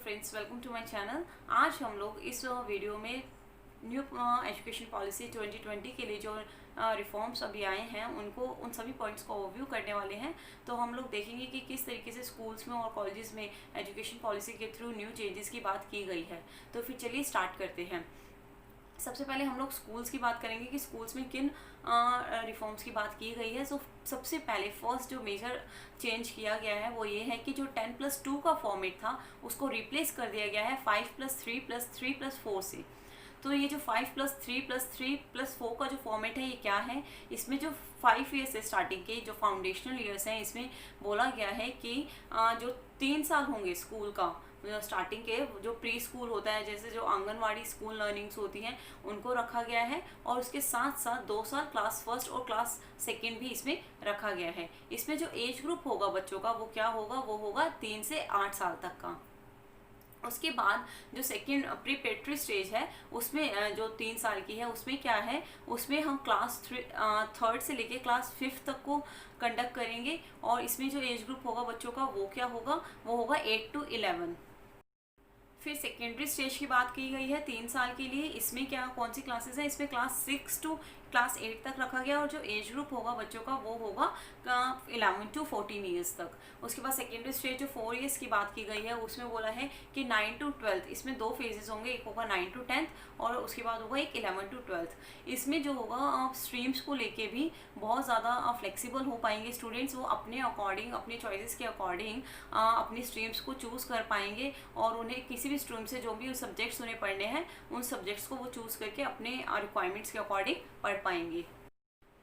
Friends, welcome to my channel. आज हम लोग इस वीडियो में न्यू एजुकेशन पॉलिसी 2020 के लिए जो रिफॉर्म्स अभी आए हैं उन सभी पॉइंट्स को ओवरव्यू करने वाले हैं। तो हम लोग देखेंगे कि किस तरीके से स्कूल्स में और कॉलेजेस में एजुकेशन पॉलिसी के थ्रू न्यू चेंजेस की बात की गई है। तो फिर चलिए स्टार्ट करते हैं। सबसे पहले हम लोग स्कूल्स की बात करेंगे कि स्कूल्स में किन रिफॉर्म्स की बात की गई है। सो सबसे पहले फर्स्ट जो मेजर चेंज किया गया है वो ये है कि जो 10+2 का फॉर्मेट था उसको रिप्लेस कर दिया गया है 5+3+3+4 से। तो ये जो 5+3+3+4 का जो फॉर्मेट है ये क्या है, इसमें जो 5 ईयर्स है स्टार्टिंग के जो फाउंडेशनल ईयर्स हैं इसमें बोला गया है कि जो 3 साल होंगे स्कूल का स्टार्टिंग के जो प्री स्कूल होता है, जैसे जो आंगनवाड़ी स्कूल लर्निंग्स होती हैं उनको रखा गया है, और उसके साथ साथ 2 साल क्लास फर्स्ट और क्लास सेकेंड भी इसमें रखा गया है। इसमें जो एज ग्रुप होगा बच्चों का वो क्या होगा, वो होगा 3 से 8 साल तक का। उसके बाद जो सेकेंड प्रीपेरेटरी स्टेज है उसमें जो 3 साल की है उसमें क्या है, उसमें हम क्लास थर्ड से लेके क्लास 5th तक को कंडक्ट करेंगे, और इसमें जो एज ग्रुप होगा बच्चों का वो क्या होगा, वो होगा 8 to 11। फिर सेकेंडरी स्टेज की बात की गई है 3 साल के लिए। इसमें क्या कौन सी क्लासेस हैं, इसमें क्लास 6 to क्लास 8 तक रखा गया, और जो एज ग्रुप होगा बच्चों का वो होगा 11 to 14 ईयर्स तक। उसके बाद सेकेंडरी स्टेज जो 4 ईयर्स की बात की गई है उसमें बोला है कि 9 to 12, इसमें 2 फेजेस होंगे, एक होगा 9 to 10th और उसके बाद होगा एक 11 to 12th। इसमें जो होगा स्ट्रीम्स को लेके भी बहुत ज़्यादा फ्लेक्सिबल हो पाएंगे स्टूडेंट्स, वो अपने अकॉर्डिंग अपने चॉइसेस के अकॉर्डिंग अपनी स्ट्रीम्स को चूज़ कर पाएंगे, और उन्हें किसी भी स्ट्रीम से जो भी सब्जेक्ट्स उन्हें पढ़ने हैं उन सब्जेक्ट्स को वो चूज़ करके अपने रिक्वायरमेंट्स के अकॉर्डिंग पढ़ पाएंगे।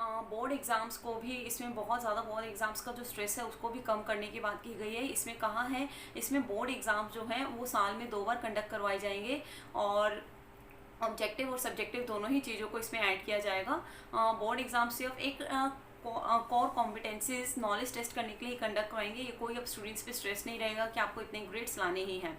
बोर्ड एग्ज़ाम्स को भी इसमें बहुत ज़्यादा बोर्ड एग्ज़ाम्स का जो स्ट्रेस है उसको भी कम करने की बात की गई है। इसमें कहा है, इसमें बोर्ड एग्ज़ाम्स जो हैं वो साल में 2 बार कंडक्ट करवाए जाएंगे, और ऑब्जेक्टिव और सब्जेक्टिव दोनों ही चीज़ों को इसमें ऐड किया जाएगा। बोर्ड एग्ज़ाम सिर्फ एक कोर कॉम्पिटेंसीज नॉलेज टेस्ट करने के लिए कंडक्ट कराएंगे। ये कोई अब स्टूडेंट्स पे स्ट्रेस नहीं रहेगा कि आपको इतने ग्रेड्स लाने ही हैं।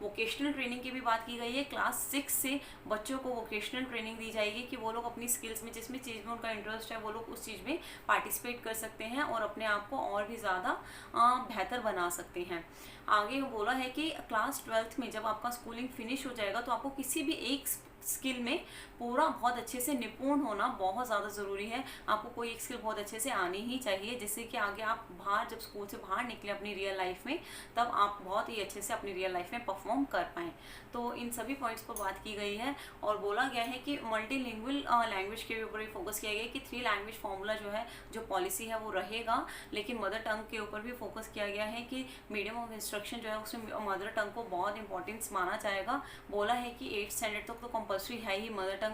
वोकेशनल ट्रेनिंग की भी बात की गई है। क्लास 6 से बच्चों को वोकेशनल ट्रेनिंग दी जाएगी कि वो लोग अपनी स्किल्स में जिसमें चीज़ में उनका इंटरेस्ट है वो लोग उस चीज़ में पार्टिसिपेट कर सकते हैं और अपने आप को और भी ज़्यादा बेहतर बना सकते हैं। आगे बोला है कि क्लास 12th में जब आपका स्कूलिंग फिनिश हो जाएगा तो आपको किसी भी एक स्किल में पूरा बहुत अच्छे से निपुण होना बहुत ज़्यादा ज़रूरी है। आपको कोई एक स्किल बहुत अच्छे से आनी ही चाहिए, जिससे कि आगे आप बाहर जब स्कूल से बाहर निकले अपनी रियल लाइफ में तब आप बहुत ही अच्छे से अपनी रियल लाइफ में परफॉर्म कर पाएँ। तो इन सभी पॉइंट्स पर बात की गई है, और बोला गया है कि मल्टीलिंगुअल लैंग्वेज के ऊपर भी फोकस किया गया है कि 3 लैंग्वेज फार्मूला जो है जो पॉलिसी है वो रहेगा, लेकिन मदर टंग के ऊपर भी फोकस किया गया है कि मीडियम ऑफ इंस्ट्रक्शन जो है उसमें मदर टंग को बहुत इंपॉर्टेंस माना जाएगा। बोला है कि 8th स्टैंडर्ड तक तो कंपल्सरी है ही, मदर टंग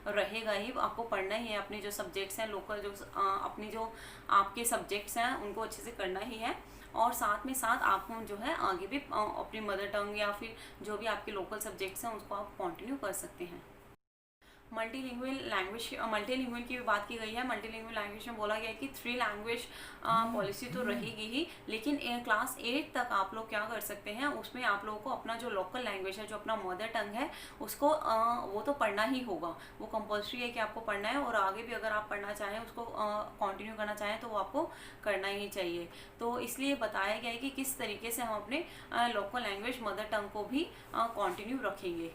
रहेगा ही, आपको पढ़ना ही है। अपने जो सब्जेक्ट्स हैं लोकल जो अपनी जो आपके सब्जेक्ट्स हैं उनको अच्छे से करना ही है, और साथ में साथ आप जो है आगे भी अपनी मदर टंग या फिर जो भी आपके लोकल सब्जेक्ट्स हैं उसको आप कंटिन्यू कर सकते हैं। मल्टीलिंगुअल की भी बात की गई है। मल्टीलिंगुअल लैंग्वेज में बोला गया है कि 3 लैंग्वेज पॉलिसी तो रहेगी ही, लेकिन क्लास 8 तक आप लोग क्या कर सकते हैं, उसमें आप लोगों को अपना जो लोकल लैंग्वेज है जो अपना मदर टंग है उसको वो तो पढ़ना ही होगा, वो कंपल्सरी है कि आपको पढ़ना है, और आगे भी अगर आप पढ़ना चाहें उसको कंटिन्यू करना चाहें तो वो आपको करना ही चाहिए। तो इसलिए बताया गया है कि किस तरीके से हम अपने लोकल लैंग्वेज मदर टंग को भी कंटिन्यू रखेंगे।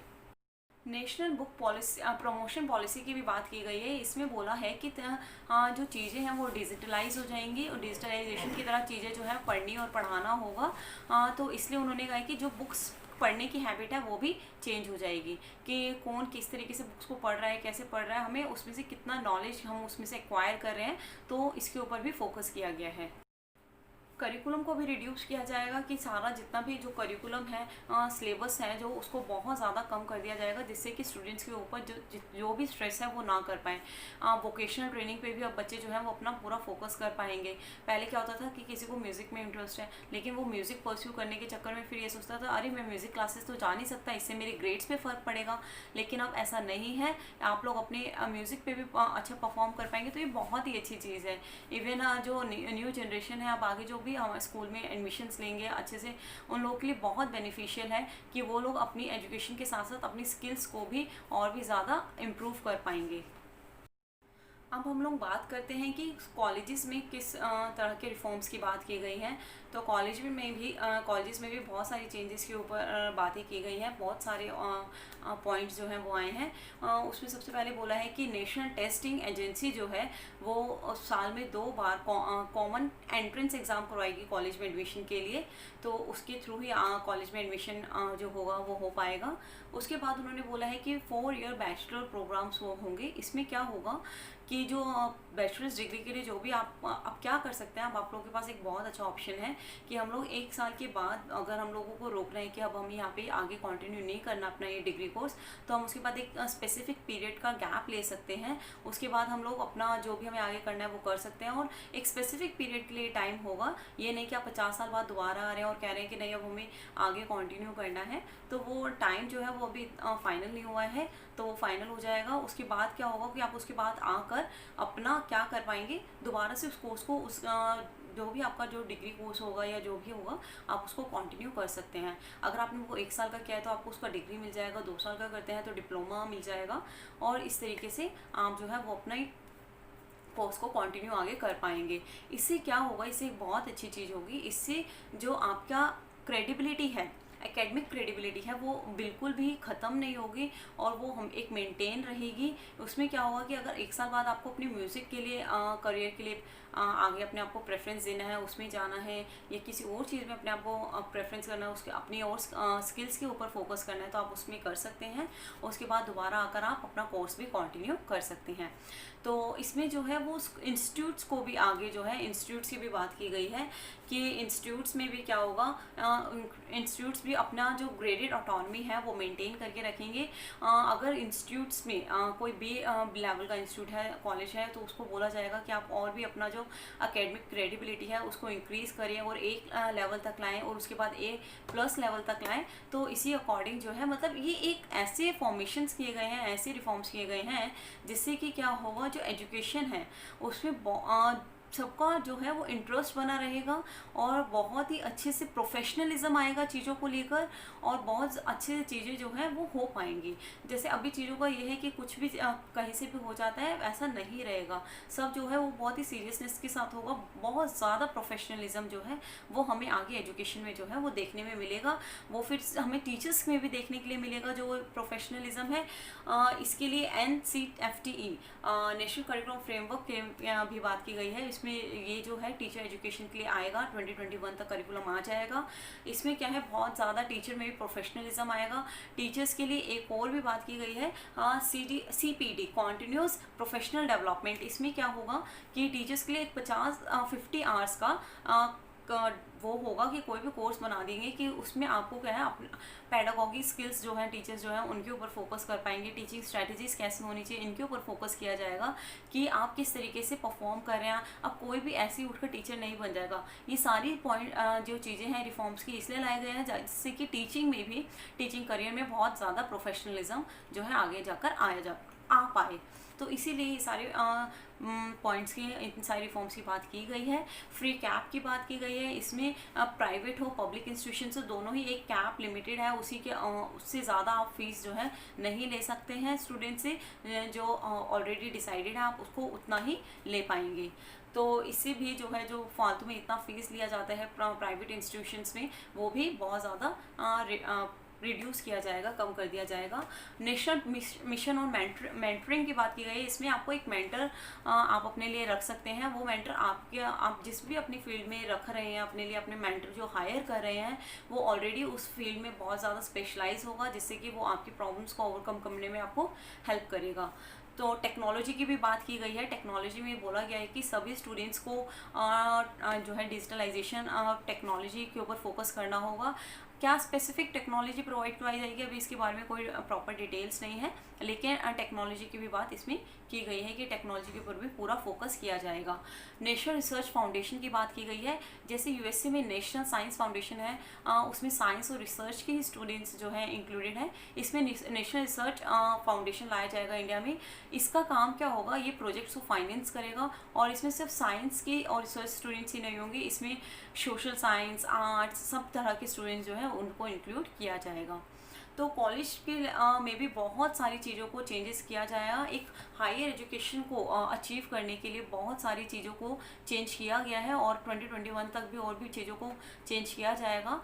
National book policy promotion policy की भी बात की गई है। इसमें बोला है कि जो चीज़ें हैं वो डिजिटलाइज हो जाएंगी, और डिजिटलाइजेशन की तरह चीज़ें जो है पढ़नी और पढ़ाना होगा। तो इसलिए उन्होंने कहा कि जो बुक्स पढ़ने की हैबिट है वो भी चेंज हो जाएगी, कि कौन किस तरीके से बुक्स को पढ़ रहा है, कैसे पढ़ रहा है, हमें उसमें से कितना नॉलेज हम उसमें से एक्वायर कर रहे हैं, तो इसके ऊपर भी फोकस किया गया है। करिकुलम को भी रिड्यूस किया जाएगा कि सारा जितना भी जो करिकुलम है सिलेबस है जो उसको बहुत ज़्यादा कम कर दिया जाएगा, जिससे कि स्टूडेंट्स के ऊपर जो भी स्ट्रेस है वो ना कर पाएँ। वोकेशनल ट्रेनिंग पे भी अब बच्चे जो है वो अपना पूरा फोकस कर पाएंगे। पहले क्या होता था कि किसी को म्यूज़िक में इंटरेस्ट है लेकिन वो म्यूज़िक परस्यू करने के चक्कर में फिर ये सोचता था अरे मैं म्यूज़िक क्लासेस तो जा नहीं सकता, इससे मेरे ग्रेड्स पे फ़र्क पड़ेगा। लेकिन अब ऐसा नहीं है, आप लोग अपने म्यूज़िक पे भी अच्छा परफॉर्म कर पाएंगे, तो ये बहुत ही अच्छी चीज़ है। इवन जो न्यू जनरेशन है अब आगे जो भी हमारे स्कूल में एडमिशन्स लेंगे अच्छे से, उन लोगों के लिए बहुत बेनिफिशियल है कि वो लोग अपनी एजुकेशन के साथ साथ अपनी स्किल्स को भी और भी ज़्यादा इम्प्रूव कर पाएंगे। अब हम लोग बात करते हैं कि कॉलेजेस में किस तरह के रिफॉर्म्स की बात की गई है। तो कॉलेजेस में भी बहुत सारी चेंजेस के ऊपर बातें की गई हैं, बहुत सारे पॉइंट्स जो हैं वो आए हैं। उसमें सबसे पहले बोला है कि नेशनल टेस्टिंग एजेंसी जो है वो साल में 2 बार कॉमन एंट्रेंस एग्ज़ाम करवाएगी कॉलेज में एडमिशन के लिए। तो उसके थ्रू ही कॉलेज में एडमिशन जो होगा वो हो पाएगा। उसके बाद उन्होंने बोला है कि 4 ईयर बैचलर प्रोग्राम्स वो होंगे। इसमें क्या होगा कि जो बैचलर्स डिग्री के लिए जो भी आप क्या कर सकते हैं, अब आप लोगों के पास एक बहुत अच्छा ऑप्शन है कि हम लोग 1 साल के बाद अगर हम लोगों को रोक रहे हैं कि अब हम यहाँ पे आगे कंटिन्यू नहीं करना अपना ये डिग्री कोर्स, तो हम उसके बाद एक स्पेसिफिक पीरियड का गैप ले सकते हैं। उसके बाद हम लोग अपना जो भी हमें आगे करना है वो कर सकते हैं, और एक स्पेसिफिक पीरियड के लिए टाइम होगा। ये नहीं कि आप 50 साल बाद दोबारा आ रहे हैं और कह रहे हैं कि नहीं अब हमें आगे कंटिन्यू करना है। तो वो टाइम जो है वो अभी फाइनल नहीं हुआ है, तो वो फाइनल हो जाएगा। उसके बाद क्या होगा कि आप उसके बाद आकर अपना क्या कर पाएंगे, दोबारा से उस कोर्स को जो भी आपका जो डिग्री कोर्स होगा या जो भी होगा आप उसको कंटिन्यू कर सकते हैं। अगर आपने वो 1 साल का किया है तो आपको उसका डिग्री मिल जाएगा, 2 साल का करते हैं तो डिप्लोमा मिल जाएगा, और इस तरीके से आप जो है वो अपना कोर्स को कंटिन्यू आगे कर पाएंगे। इससे क्या होगा, इससे एक बहुत अच्छी चीज़ होगी। इससे जो आपका क्रेडिबिलिटी है, एकेडमिक क्रेडिबिलिटी है, वो बिल्कुल भी ख़त्म नहीं होगी और वो हम एक मेंटेन रहेगी। उसमें क्या होगा कि अगर 1 साल बाद आपको अपनी म्यूज़िक के लिए करियर के लिए आगे अपने आप को प्रेफरेंस देना है, उसमें जाना है, या किसी और चीज़ में अपने आप को प्रेफरेंस करना है, उसके अपनी और स्किल्स के ऊपर फोकस करना है, तो आप उसमें कर सकते हैं। उसके बाद दोबारा आकर आप अपना कोर्स भी कंटिन्यू कर सकते हैं। तो इसमें जो है वो इंस्टीट्यूट्स को भी आगे जो है इंस्टीट्यूट्स की भी बात की गई है कि इंस्टीट्यूट्स में भी क्या होगा, इंस्टीट्यूट्स भी अपना जो ग्रेडेड ऑटोनॉमी है वो मेंटेन करके रखेंगे। अगर इंस्टीट्यूट्स में कोई बी लेवल का इंस्टीट्यूट है, कॉलेज है, तो उसको बोला जाएगा कि आप और भी अपना जो एकेडमिक क्रेडिबिलिटी है उसको इंक्रीज़ करें और एक लेवल तक लाएं और उसके बाद A+ लेवल तक लाएं। तो इसी अकॉर्डिंग जो है, मतलब ये एक ऐसे फॉर्मेशंस किए गए हैं, ऐसे रिफॉर्म्स किए गए हैं जिससे कि क्या होगा, जो एजुकेशन है उसमें सबका जो है वो इंटरेस्ट बना रहेगा और बहुत ही अच्छे से प्रोफेशनलिज्म आएगा चीज़ों को लेकर, और बहुत अच्छे से चीज़ें जो हैं वो हो पाएंगी। जैसे अभी चीज़ों का ये है कि कुछ भी कहीं से भी हो जाता है, ऐसा नहीं रहेगा। सब जो है वो बहुत ही सीरियसनेस के साथ होगा, बहुत ज़्यादा प्रोफेशनलिज्म जो है वो हमें आगे एजुकेशन में जो है वो देखने में मिलेगा। वो फिर हमें टीचर्स में भी देखने के लिए मिलेगा जो प्रोफेशनलिज्म है। इसके लिए NCFTE नेशनल करिकुलम फ्रेमवर्क की भी बात की गई है। इसमें ये जो है टीचर एजुकेशन के लिए आएगा, 2021 तक करिकुलम आ जाएगा। इसमें क्या है, बहुत ज़्यादा टीचर में भी प्रोफेशनलिज्म आएगा। टीचर्स के लिए एक और भी बात की गई है, CPD कॉन्टिन्यूस प्रोफेशनल डेवलपमेंट। इसमें क्या होगा कि टीचर्स के लिए 50 आवर्स का वो होगा कि कोई भी कोर्स बना देंगे कि उसमें आपको क्या है, अपना पेडागॉगी स्किल्स जो हैं टीचर्स जो हैं उनके ऊपर फोकस कर पाएंगे। टीचिंग स्ट्रेटजीज कैसे होनी चाहिए, इनके ऊपर फोकस किया जाएगा कि आप किस तरीके से परफॉर्म कर रहे हैं। अब कोई भी ऐसे ही उठकर टीचर नहीं बन जाएगा। ये सारी पॉइंट जो चीज़ें हैं रिफॉर्म्स की इसलिए लाए गए हैं जिससे कि टीचिंग में भी, टीचिंग करियर में बहुत ज़्यादा प्रोफेशनलिज्म जो है आगे जाकर आ पाए। तो इसीलिए ये सारे पॉइंट्स की, इन सारी रिफॉर्म्स की बात की गई है। फ्री कैप की बात की गई है। इसमें प्राइवेट हो पब्लिक इंस्टीट्यूशन से दोनों ही एक कैप लिमिटेड है, उससे ज़्यादा आप फीस जो है नहीं ले सकते हैं स्टूडेंट से। जो ऑलरेडी डिसाइडेड है आप उसको उतना ही ले पाएंगे। तो इससे भी जो है, जो फालतू में इतना फीस लिया जाता है प्राइवेट इंस्टीट्यूशंस में, वो भी बहुत ज़्यादा रिड्यूस किया जाएगा, कम कर दिया जाएगा। नेशनल मिशन और मेंटरिंग की बात की गई है। इसमें आपको एक मेंटर आप अपने लिए रख सकते हैं। वो मेंटर आप जिस भी अपनी फील्ड में रख रहे हैं अपने लिए, अपने मेंटर जो हायर कर रहे हैं वो ऑलरेडी उस फील्ड में बहुत ज़्यादा स्पेशलाइज होगा, जिससे कि वो आपकी प्रॉब्लम्स को ओवरकम करने में आपको हेल्प करेगा। तो टेक्नोलॉजी की भी बात की गई है। टेक्नोलॉजी में बोला गया है कि सभी स्टूडेंट्स को जो है डिजिटलाइजेशन टेक्नोलॉजी के ऊपर फोकस करना होगा। क्या स्पेसिफिक टेक्नोलॉजी प्रोवाइड करवाई जाएगी, अभी इसके बारे में कोई प्रॉपर डिटेल्स नहीं है, लेकिन टेक्नोलॉजी की भी बात इसमें की गई है कि टेक्नोलॉजी के ऊपर भी पूरा फोकस किया जाएगा। नेशनल रिसर्च फाउंडेशन की बात की गई है। जैसे USA में नेशनल साइंस फाउंडेशन है, उसमें साइंस और रिसर्च के ही स्टूडेंट्स जो हैं इंक्लूडेड हैं। इसमें नेशनल रिसर्च फाउंडेशन लाया जाएगा इंडिया में। इसका काम क्या होगा, ये प्रोजेक्ट्स को फाइनेंस करेगा, और इसमें सिर्फ साइंस के और रिसर्च स्टूडेंट्स ही नहीं होंगे, इसमें सोशल साइंस, आर्ट्स, सब तरह के स्टूडेंट्स जो हैं उनको इंक्लूड किया जाएगा। तो कॉलेज के में भी बहुत सारी चीज़ों को चेंजेस किया जाएगा। एक हायर एजुकेशन को अचीव करने के लिए बहुत सारी चीज़ों को चेंज किया गया है और 2021 तक भी और भी चीज़ों को चेंज किया जाएगा।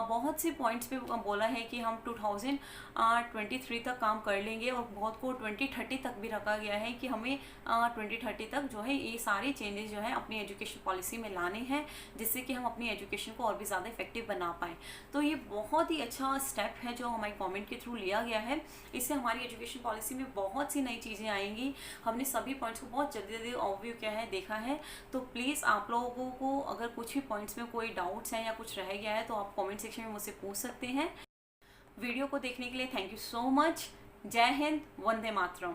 बहुत सी पॉइंट्स पे बोला है कि हम 2023 तक काम कर लेंगे और बहुत को 2030 तक भी रखा गया है कि हमें 2030 तक जो है ये सारे चेंजेस जो है अपनी एजुकेशन पॉलिसी में लाने हैं, जिससे कि हम अपनी एजुकेशन को और भी ज़्यादा इफेक्टिव बना पाएँ। तो ये बहुत ही अच्छा स्टेप है जो हमारी गवर्नमेंट के थ्रू लिया गया है। इससे हमारी एजुकेशन पॉलिसी में बहुत सी नई चीज़ें आएंगी। हमने सभी पॉइंट्स को बहुत जल्दी जल्दी ओवरव्यू किया है, देखा है। तो प्लीज़ आप लोगों को अगर कुछ भी पॉइंट्स में कोई डाउट्स हैं या कुछ रह गया है तो आप कमेंट सेक्शन में मुझसे पूछ सकते हैं। वीडियो को देखने के लिए थैंक यू सो मच। जय हिंद, वंदे मातरम।